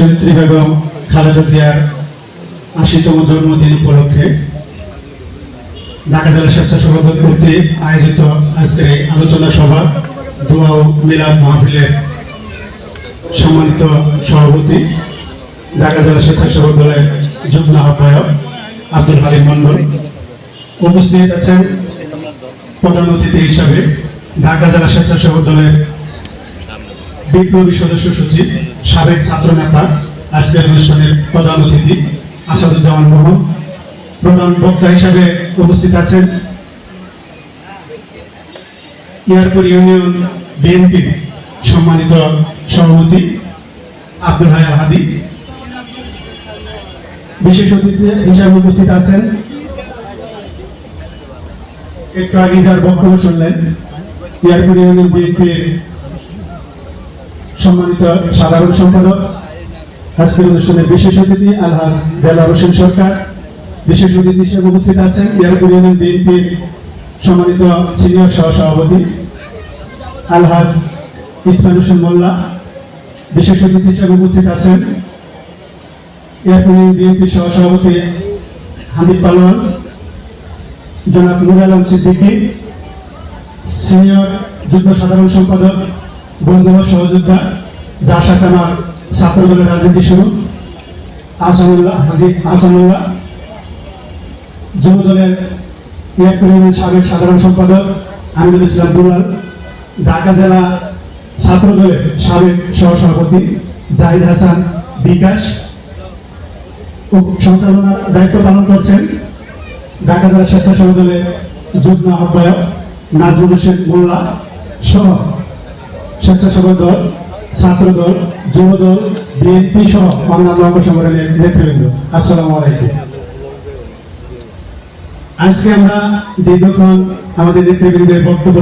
দেশনেত্রী বেগম খালেদা জিয়ার ৮০তম জন্মদিন উপলক্ষে ঢাকা জেলা স্বেচ্ছাসেবক দল কর্তৃক আয়োজিত আজকের এই আলোচনা সভা দোয়া ও মিলাদ মাহফিলের সম্মানিত সভাপতি ঢাকা জেলা স্বেচ্ছাসেবক দলের যুগ্ম আহ্বায়ক আব্দুল হালিম মন্ডল, উপস্থিত আছেন প্রধান অতিথি হিসাবে ঢাকা জেলা স্বেচ্ছাসেবক দলের বিপ্লবী সদস্য সচিব সাবেক ছাত্র নেতা আজকের অনুষ্ঠানের প্রধান অতিথি আসাদুজ্জামান মোহন। প্রধান বক্তা হিসাবে উপস্থিত আছেন ইয়ারপুর ইউনিয়ন বিএনপির সম্মানিত সভাপতি আব্দুল হায়ার হাদি। বিশেষ অতিথি হিসাবে উপস্থিত আছেন একটু আগে যার বক্তব্য শুনলেন ইয়ারপুর ইউনিয়ন বিএনপির সম্মানিত সাধারণ সম্পাদক, আজকের অনুষ্ঠানের বিশেষ অতিথি আলহাজ দেলাওয়ার হোসেন সরকার। বিশেষ অতিথি হিসেবে উপস্থিত আছেন ইয়ারপুর ইউনিয়ন বিএনপির সম্মানিত সিনিয়র সহসভাপতি আলহাজ ইসমাইল হোসেন মোল্লা। বিশেষ অতিথি হিসেবে উপস্থিত আছেন ইয়ারপুর ইউনিয়ন বিএনপির সহসভাপতি হামিদ পালোয়ান, জনাব নুর আলম সিদ্দিকী, সিনিয়র যুগ্ম সাধারণ সম্পাদক বন্ধুবর সহযোদ্ধা, যার সাথে আমার ছাত্র দলের রাজনীতি শুরু, আহসানুল্লাহ হাজির আহসানুল্লাহ, যুব দলের ইয়ারপুর ইউনিয়ন সাবেক সাধারণ সম্পাদক আমিনুল ইসলাম দুলাল, ঢাকা জেলা ছাত্র দলের সাবেক সহসভাপতি জাহিদ হাসান বিকাশ ও সঞ্চালনার দায়িত্ব পালন করছেন ঢাকা জেলা স্বেচ্ছাসেবক দলের যুগ্ম আহ্বায়ক নাজমুল হোসেন মোল্লা সহ স্বেচ্ছাসেবক দল, ছাত্র দল, যুব দল, বিএনপি সহ অন্যান্য অঙ্গ সংগঠনের নেতৃবৃন্দ, আসসালামু আলাইকুম। আজকে আমরা দীর্ঘক্ষণ আমাদের নেতৃবৃন্দের বক্তব্য